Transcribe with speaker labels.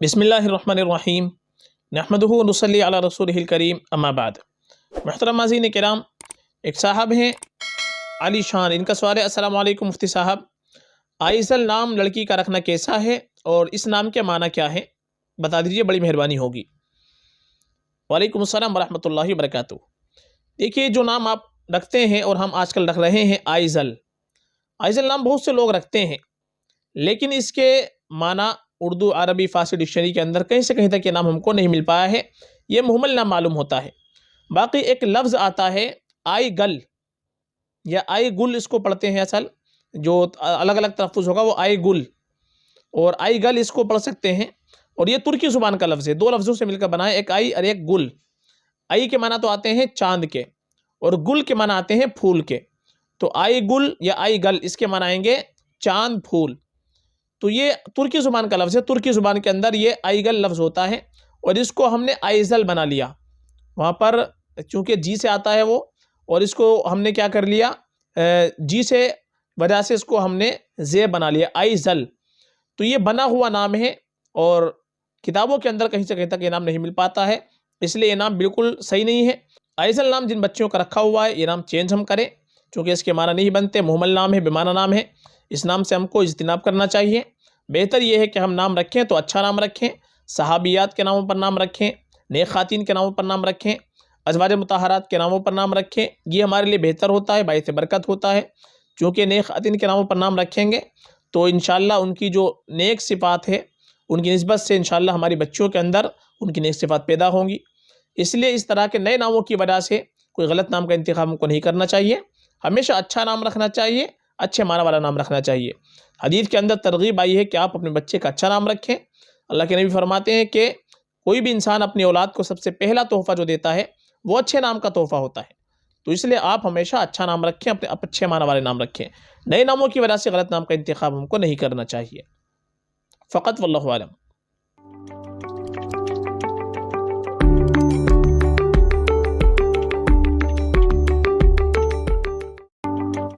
Speaker 1: بسم اللہ الرحمن الرحیم نحمدہ و نصلی علی رسولہ الکریم اما بعد۔ محترم ناظرین کرام، ایک صاحب ہیں علی شان، ان کا سوال ہے: السلام علیکم مفتی صاحب، آئزل نام لڑکی کا رکھنا کیسا ہے اور اس نام کے معنی کیا ہے؟ بتا دیجیے، بڑی مہربانی ہوگی۔ وعلیکم السلام ورحمۃ اللہ وبرکاتہ۔ دیکھیے، جو نام آپ رکھتے ہیں اور ہم آج کل رکھ رہے ہیں آئزل نام بہت سے لوگ رکھتے ہیں، لیکن اس کے معنی اردو، عربی، فارسی ڈکشنری کے اندر کہیں سے کہیں تک یہ نام ہم کو نہیں مل پایا ہے، یہ مہمل نام معلوم ہوتا ہے۔ باقی ایک لفظ آتا ہے آئی گل یا آئی گل، اس کو پڑھتے ہیں، اصل جو الگ الگ تلفظ ہوگا وہ آئی گل اور آئی گل، اس کو پڑھ سکتے ہیں، اور یہ ترکی زبان کا لفظ ہے، دو لفظوں سے مل کر بنا ہے، ایک آئی اور ایک گل۔ آئی کے معنی تو آتے ہیں چاند کے، اور گل کے معنی آتے ہیں پھول کے۔ تو آئی گل یا آئی گل، اس کے معنی آئیں گے چاند، پھول۔ تو یہ ترکی زبان کا لفظ ہے، ترکی زبان کے اندر یہ آئی گل لفظ ہوتا ہے، اور اس کو ہم نے آئزل بنا لیا، وہاں پر چونکہ جی سے آتا ہے وہ، اور اس کو ہم نے کیا کر لیا، جی سے وجہ سے اس کو ہم نے زے بنا لیا، آئزل۔ تو یہ بنا ہوا نام ہے، اور کتابوں کے اندر کہیں سے کہیں تک یہ نام نہیں مل پاتا ہے، اس لیے یہ نام بالکل صحیح نہیں ہے۔ آئزل نام جن بچوں کا رکھا ہوا ہے، یہ نام چینج ہم کریں، چونکہ اس کے معنی نہیں بنتے، مہمل نام ہے، بے معنی نام ہے، اس نام سے ہم کو اجتناب کرنا چاہیے۔ بہتر یہ ہے کہ ہم نام رکھیں تو اچھا نام رکھیں، صحابیات کے ناموں پر نام رکھیں، نیک خواتین کے ناموں پر نام رکھیں، ازواج مطہرات کے ناموں پر نام رکھیں، یہ ہمارے لیے بہتر ہوتا ہے، باعث برکت ہوتا ہے۔ چونکہ نیک خواتین کے ناموں پر نام رکھیں گے تو انشاءاللہ ان کی جو نیک صفات ہے، ان کی نسبت سے انشاءاللہ ہماری بچوں کے اندر ان کی نیک صفات پیدا ہوں گی۔ اس لیے اس طرح کے نئے ناموں کی وجہ سے کوئی غلط نام کا انتخاب ہم کو نہیں کرنا چاہیے، ہمیشہ اچھا نام رکھنا چاہیے، اچھے معنی والا نام رکھنا چاہیے۔ حدیث کے اندر ترغیب آئی ہے کہ آپ اپنے بچے کا اچھا نام رکھیں۔ اللہ کے نبی فرماتے ہیں کہ کوئی بھی انسان اپنی اولاد کو سب سے پہلا تحفہ جو دیتا ہے وہ اچھے نام کا تحفہ ہوتا ہے، تو اس لیے آپ ہمیشہ اچھا نام رکھیں، اپنے اچھے معنی والے نام رکھیں، نئے ناموں کی وجہ سے غلط نام کا انتخاب ہم کو نہیں کرنا چاہیے۔ فقط واللہ عالم۔